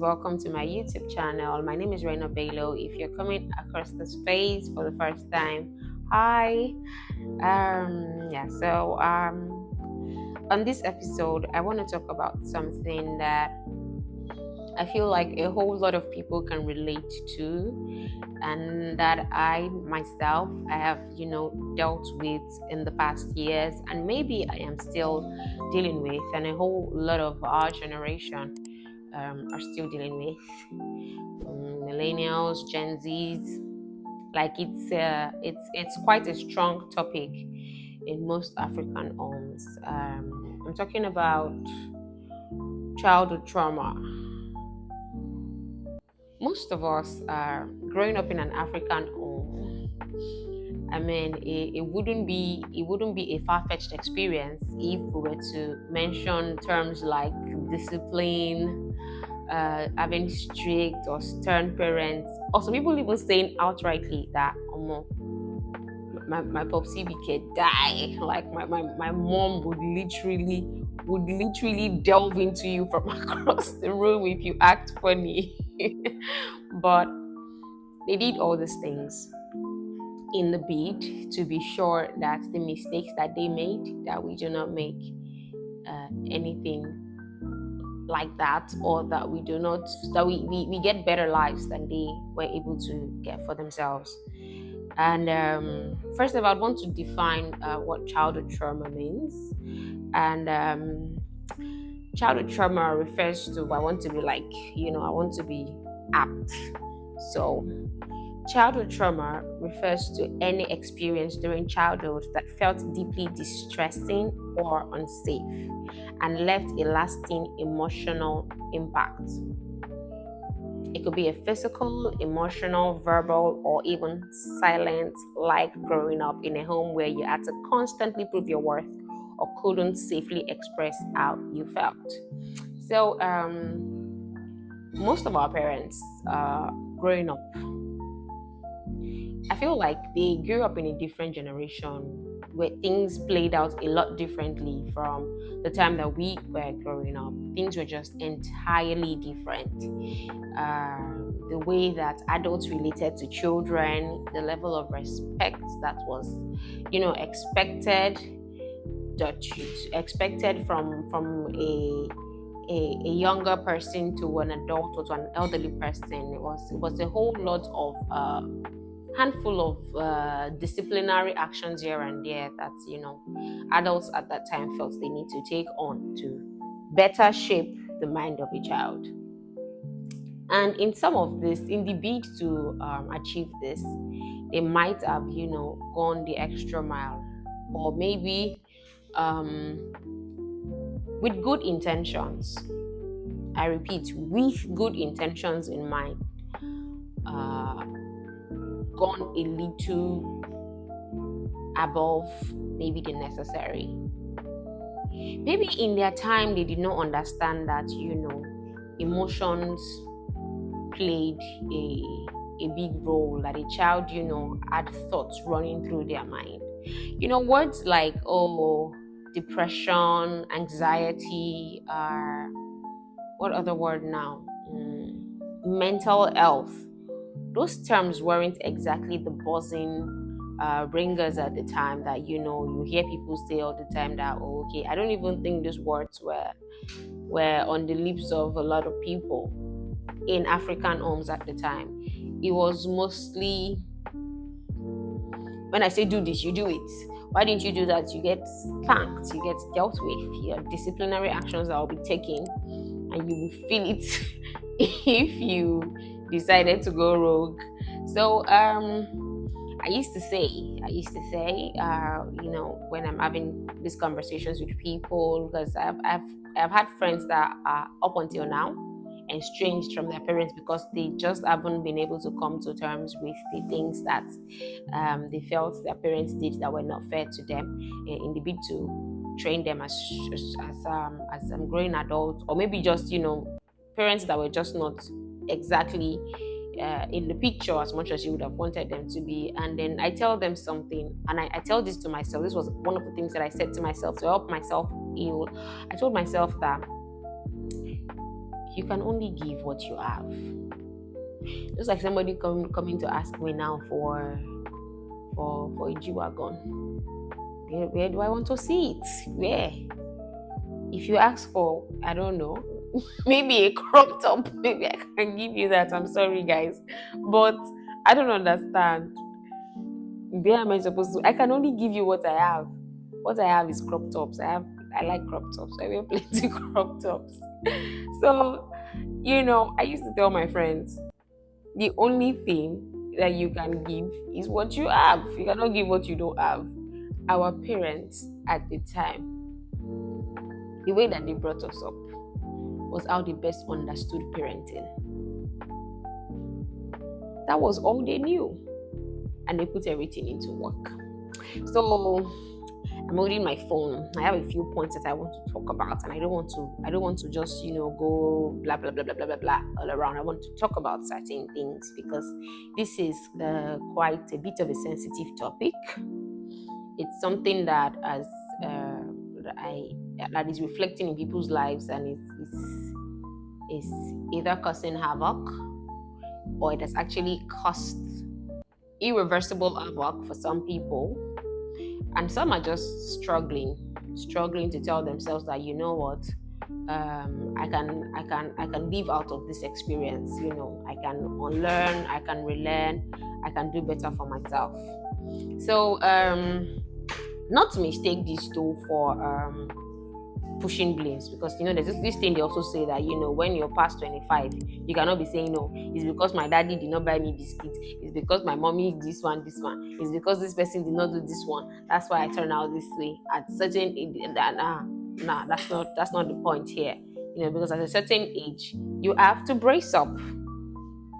welcome to my YouTube channel. My name is Rainhabello. If you're coming across this page for the first time, hi. On this episode, I want to talk about something that I feel like a whole lot of people can relate to, and that I myself I have dealt with in the past years, and maybe I am still dealing with, and a whole lot of our generation are still dealing with, millennials, Gen Zs. Like it's quite a strong topic in most African homes. I'm talking about childhood trauma. Most of us are growing up in an African home. I mean, it wouldn't be a far-fetched experience if we were to mention terms like discipline, having strict or stern parents, or some people even saying outrightly that my popsy kid die. Like my mom would literally delve into you from across the room if you act funny. But they did all these things in the bid to be sure that the mistakes that they made, that we do not make anything like that, or that we do not that we get better lives than they were able to get for themselves. And first of all, I want to define what childhood trauma means. And childhood trauma refers to, I want to be I want to be apt. So childhood trauma refers to any experience during childhood that felt deeply distressing or unsafe and left a lasting emotional impact. It could be a physical, emotional, verbal, or even silent, like growing up in a home where you had to constantly prove your worth or couldn't safely express how you felt. So, most of our parents growing up, I feel like they grew up in a different generation where things played out a lot differently from the time that we were growing up. Things were just entirely different. The way that adults related to children, the level of respect that was, expected, from a younger person to an adult or to an elderly person. It was a whole lot of handful of disciplinary actions here and there that adults at that time felt they need to take on to better shape the mind of a child. And in some of this, in the bid to achieve this, they might have gone the extra mile, or maybe with good intentions. I repeat, with good intentions in mind, gone a little above maybe the necessary. Maybe in their time they did not understand that emotions played a big role, that a child had thoughts running through their mind. Words like depression, anxiety, what other word now, mental health. Those terms weren't exactly the buzzing ringers at the time that you hear people say all the time that, okay, I don't even think these words were on the lips of a lot of people in African homes at the time. It was mostly, when I say do this, you do it. Why didn't you do that? You get spanked, you get dealt with. Your disciplinary actions that will be taken, and you will feel it if you decided to go rogue. So I used to say, when I'm having these conversations with people, because I've had friends that are up until now estranged from their parents because they just haven't been able to come to terms with the things that they felt their parents did that were not fair to them, in the bid to train them as growing adults, or maybe just parents that were just not exactly in the picture as much as you would have wanted them to be. And then I tell them something, and I tell this to myself. This was one of the things that I said to myself to help myself heal. I told myself that you can only give what you have. Just like somebody coming to ask me now for a G-Wagon. Where do I want to see it? Where? If you ask for, I don't know, maybe a crop top, maybe I can give you that. I'm sorry, guys. But I don't understand. Where am I supposed to? I can only give you what I have. What I have is crop tops. I like crop tops. I wear plenty crop tops. So, I used to tell my friends, the only thing that you can give is what you have. You cannot give what you don't have. Our parents at the time, the way that they brought us up was how they best understood parenting. That was all they knew. And they put everything into work. So I'm holding my phone. I have a few points that I want to talk about, and I don't want to just go blah blah blah blah blah blah blah all around. I want to talk about certain things because this is quite a bit of a sensitive topic. It's something that that is reflecting in people's lives, and is either causing havoc or it has actually caused irreversible havoc for some people, and some are just struggling to tell themselves that I can live out of this experience. I can unlearn, I can relearn, I can do better for myself. So not to mistake this though for pushing blames, because there's this thing they also say that when you're past 25, you cannot be saying, no, it's because my daddy did not buy me biscuits, it's because my mommy this one, it's because this person did not do this one, that's why I turn out this way at certain age. That's not the point here. Because at a certain age you have to brace up.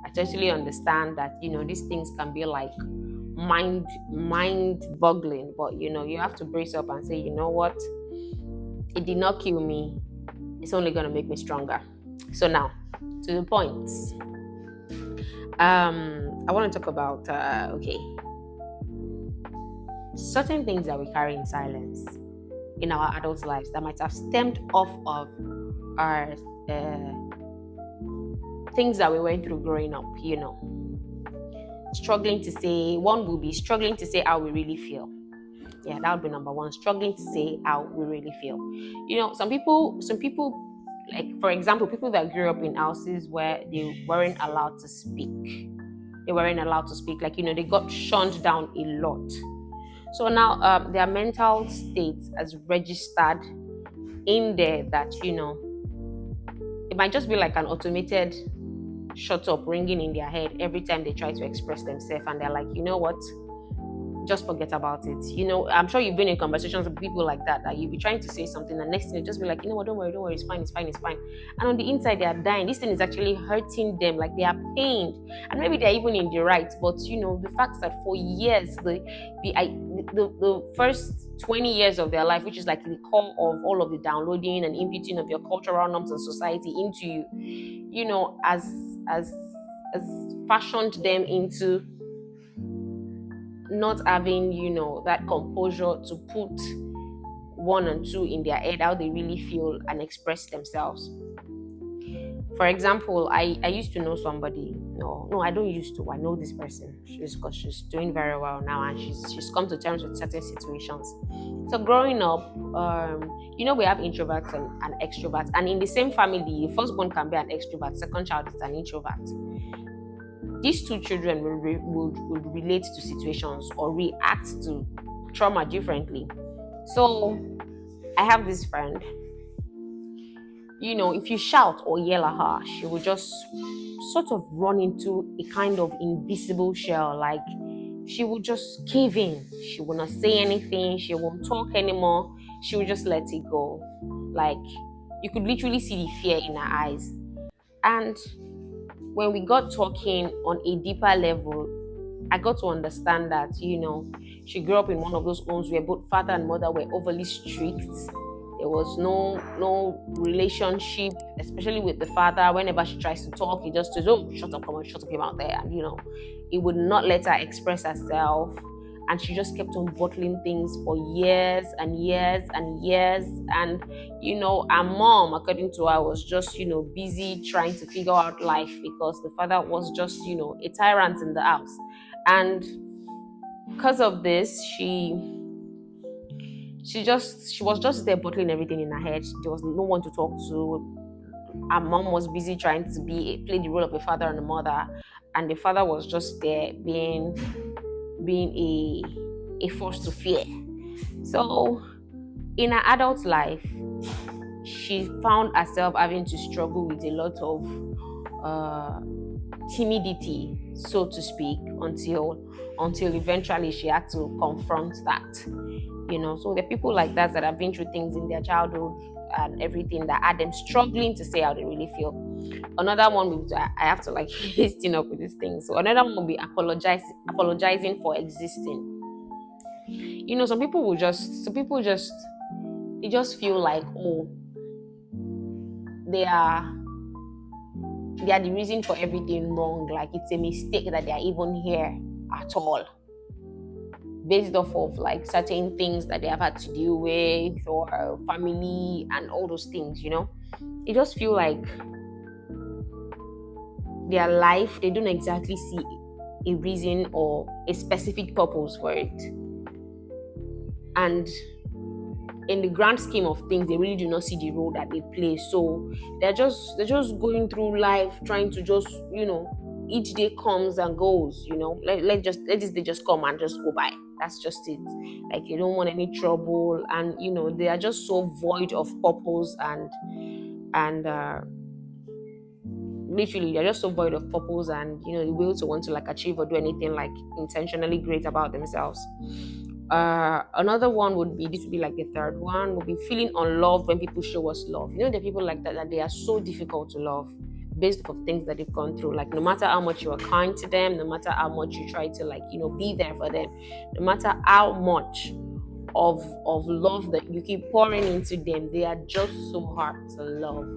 I totally understand that these things can be like mind boggling, but you have to brace up and say, you know what, it did not kill me, it's only going to make me stronger. So now to the points. I want to talk about certain things that we carry in silence in our adult lives that might have stemmed off of our things that we went through growing up. One will be struggling to say how we really feel. Yeah, that would be number one. Struggling to say how we really feel. Some people, like for example, people that grew up in houses where they weren't allowed to speak. Like, they got shunned down a lot. So now their mental state has registered in there that, it might just be like an automated shut up ringing in their head every time they try to express themselves, and they're like, you know what? Just forget about it. I'm sure you've been in conversations with people like that you'll be trying to say something, and next thing you just be like, you know what, don't worry, it's fine. And on the inside they are dying. This thing is actually hurting them, like they are pained, and maybe they're even in the right. But the fact that for years, the first 20 years of their life, which is like the core of all of the downloading and inputting of your cultural norms and society into you, as fashioned them into not having that composure to put one and two in their head, how they really feel and express themselves. For example, I used to know somebody. No, I don't used to. I know this person. Because she's doing very well now, and she's come to terms with certain situations. So growing up, we have introverts and extroverts, and in the same family, the firstborn can be an extrovert, second child is an introvert. These two children will relate to situations or react to trauma differently. So I have this friend. If you shout or yell at her, she will just sort of run into a kind of invisible shell. Like, she will just cave in. She will not say anything. She won't talk anymore. She will just let it go. Like, you could literally see the fear in her eyes. And when we got talking on a deeper level, I got to understand that, she grew up in one of those homes where both father and mother were overly strict. There was no relationship, especially with the father. Whenever she tries to talk, he just says, oh, shut up, come on, shut up, him out there. And, he would not let her express herself. and she just kept on bottling things for years and years and years. And her mom, according to her, was just busy trying to figure out life, because the father was just a tyrant in the house. And because of this, she was just there bottling everything in her head. There was no one to talk to. Her mom was busy trying to play the role of a father and a mother, and the father was just there being a force to fear. So in her adult life, she found herself having to struggle with a lot of uh, timidity, so to speak, until eventually she had to confront that. So there are people like that have been through things in their childhood and everything that had them struggling to say how they really feel. Another one would I have to like listen up with these things. So another one will be apologizing for existing. Some people just they just feel like, oh, they are they are the reason for everything wrong. Like it's a mistake that they are even here at all, based off of like certain things that they have had to deal with, or family and all those things. They just feel like their life, they don't exactly see a reason or a specific purpose for it. And in the grand scheme of things, they really do not see the role that they play. So they're just going through life trying to just, each day comes and goes. Let this day just come and just go by. That's just it. Like, you don't want any trouble, and they are just so void of purpose, and literally they're just so void of purpose, and the will to want to like achieve or do anything like intentionally great about themselves. Another one would be, this would be like the third one, would be feeling unloved when people show us love. There are people like that they are so difficult to love, based off of things that they've gone through. Like, no matter how much you are kind to them, no matter how much you try to like be there for them, no matter how much of love that you keep pouring into them, they are just so hard to love.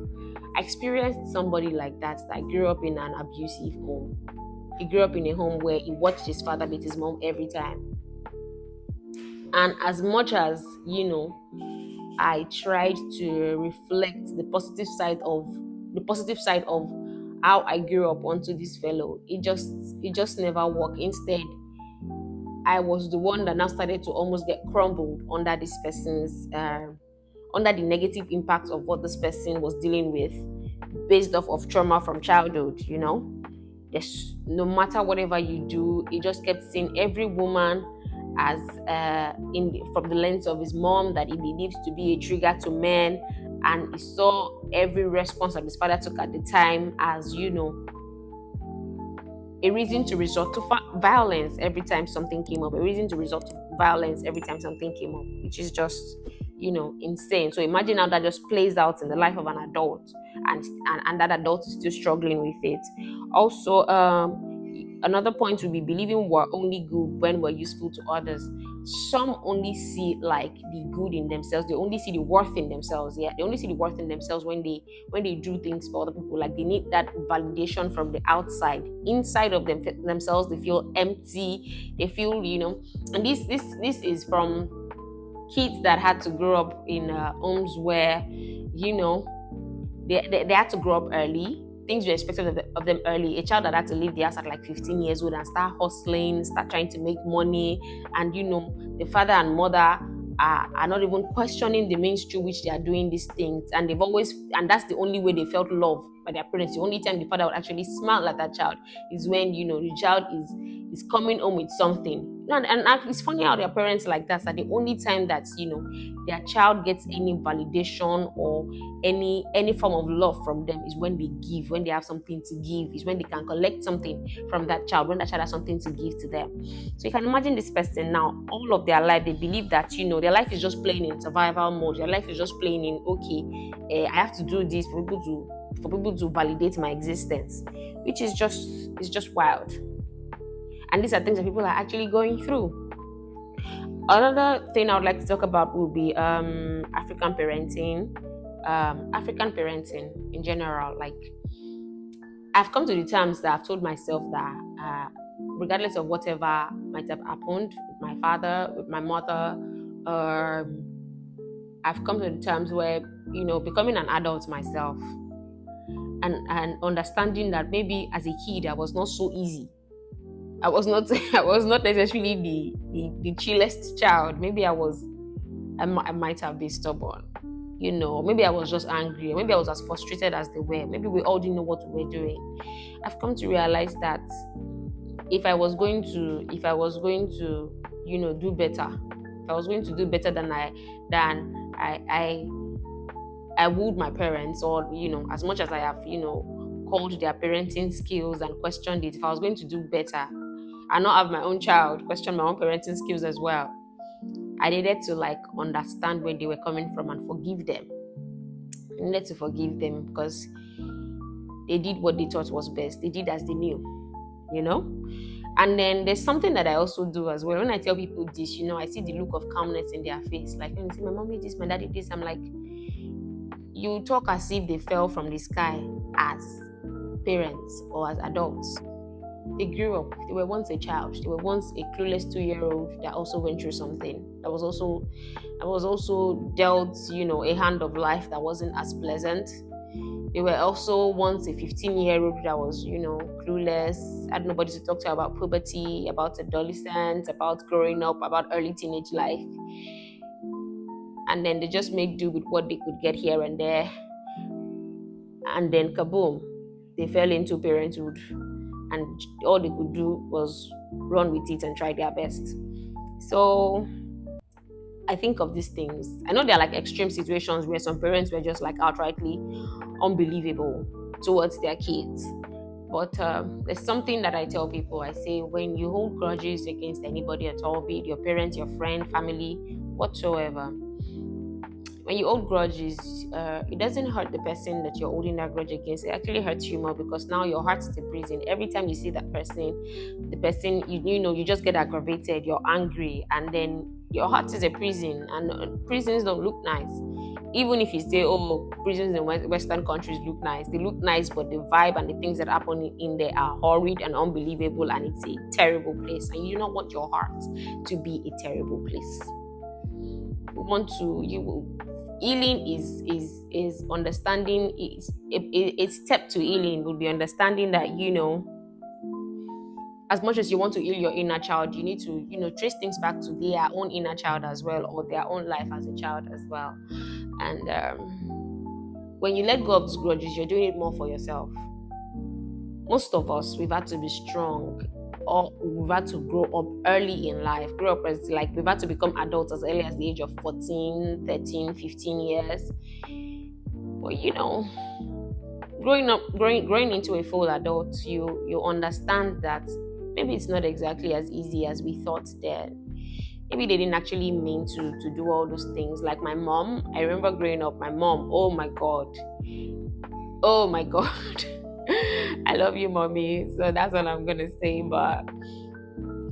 I experienced somebody like that grew up in an abusive home. He grew up in a home where he watched his father beat his mom every time. And as much as I tried to reflect the positive side of how I grew up onto this fellow, it just never worked. Instead, I was the one that now started to almost get crumbled under this person's under the negative impact of what this person was dealing with, based off of trauma from childhood. Yes, no matter whatever you do, he just kept seeing every woman as from the lens of his mom, that he believes to be a trigger to men, and he saw every response that his father took at the time as a reason to resort to violence every time something came up, a reason to resort to violence every time something came up, which is just insane. So imagine how that just plays out in the life of an adult, and that adult is still struggling with it. Also, another point would be believing we're only good when we're useful to others. Some only see like the good in themselves. They only see the worth in themselves. Yeah, they only see the worth in themselves when they do things for other people. Like, they need that validation from the outside. Inside of themselves, they feel empty. They feel and this is from kids that had to grow up in homes where they had to grow up early. Things were expected of them early. A child that had to leave the house at like 15 years old and start hustling, start trying to make money, and the father and mother are not even questioning the means through which they are doing these things, and that's the only way they felt love by their parents. The only time the father would actually smile at that child is when the child is coming home with something. And it's funny how their parents like that. That the only time that their child gets any validation or any form of love from them is when they give, when they have something to give, is when they can collect something from that child, when that child has something to give to them. So you can imagine this person now, all of their life, they believe that their life is just playing in survival mode. Their life is just playing in, okay, I have to do this for people to validate my existence, which is just wild. And these are things that people are actually going through. Another thing I would like to talk about would be African parenting. African parenting in general. Like, I've come to the terms that I've told myself that regardless of whatever might have happened with my father, with my mother, I've come to the terms where, becoming an adult myself, and understanding that maybe as a kid I was not so easy. I was not I was not necessarily the chillest child. Maybe I might have been stubborn. Maybe I was just angry. Maybe I was as frustrated as they were. Maybe we all didn't know what we were doing. I've come to realize that if I was going to do better, if I was going to do better than I wooed my parents, or as much as I have called their parenting skills and questioned it, if I was going to do better and not have my own child question my own parenting skills as well, I needed to understand where they were coming from and forgive them. I needed to forgive them because they did what they thought was best. They did as they knew, you know. And then there's something that I also do as well. When I tell people this, I see the look of calmness in their face. Like when you say, my mommy this, my daddy this, I'm like, you talk as if they fell from the sky as parents or as adults. They grew up. They were once a child. They were once a clueless 2-year-old that also went through something. That was also dealt, a hand of life that wasn't as pleasant. They were also once a 15-year-old that was, clueless, had nobody to talk to about puberty, about adolescence, about growing up, about early teenage life. And then they just made do with what they could get here and there. And then kaboom, they fell into parenthood. And all they could do was run with it and try their best. So I think of these things. I know there are extreme situations where some parents were just outrightly unbelievable towards their kids. But there's something that I tell people. I say, when you hold grudges against anybody at all, be it your parents, your friend, family, whatsoever, when you hold grudges, it doesn't hurt the person that you're holding that grudge against. It actually hurts you more because now your heart is a prison. Every time you see that person, the person, you just get aggravated, you're angry, and then your heart is a prison, and prisons don't look nice. Even if you say, oh, prisons in Western countries look nice, they look nice, but the vibe and the things that happen in there are horrid and unbelievable, and it's a terrible place, and you don't want your heart to be a terrible place. Healing is understanding. A step to healing would be understanding that as much as you want to heal your inner child, you need to trace things back to their own inner child as well, or their own life as a child as well. And when you let go of these grudges, you're doing it more for yourself. Most of us, we've had to be strong, or we've had to grow up early in life. Grow up as we've had to become adults as early as the age of 14, 13, 15 years. But growing into a full adult, you understand that maybe it's not exactly as easy as we thought then. Maybe they didn't actually mean to do all those things. Like my mom, I remember growing up, my mom, oh my god. I love you, mommy. So that's what I'm gonna say. But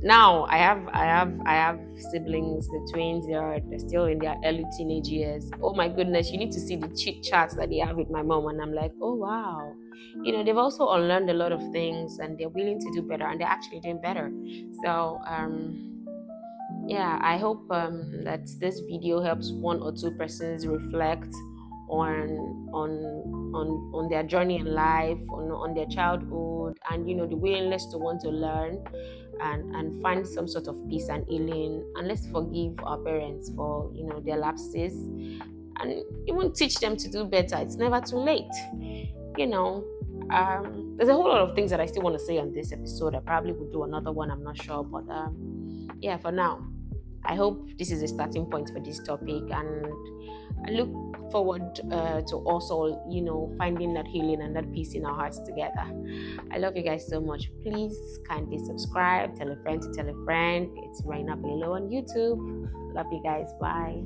now I have siblings, the twins. They're still in their early teenage years. Oh my goodness, you need to see the chit chats that they have with my mom, and I'm like, oh wow. They've also unlearned a lot of things, and they're willing to do better, and they're actually doing better. So yeah, I hope that this video helps one or two persons reflect on their journey in life, on their childhood, and the willingness to want to learn and find some sort of peace and healing. And let's forgive our parents for their lapses, and even teach them to do better. It's never too late. There's a whole lot of things that I still want to say on this episode. I probably would do another one, I'm not sure, but yeah, for now, I hope this is a starting point for this topic, and I look forward to also, finding that healing and that peace in our hearts together. I love you guys so much. Please kindly subscribe, tell a friend to tell a friend. It's Rainhabello on YouTube. Love you guys. Bye.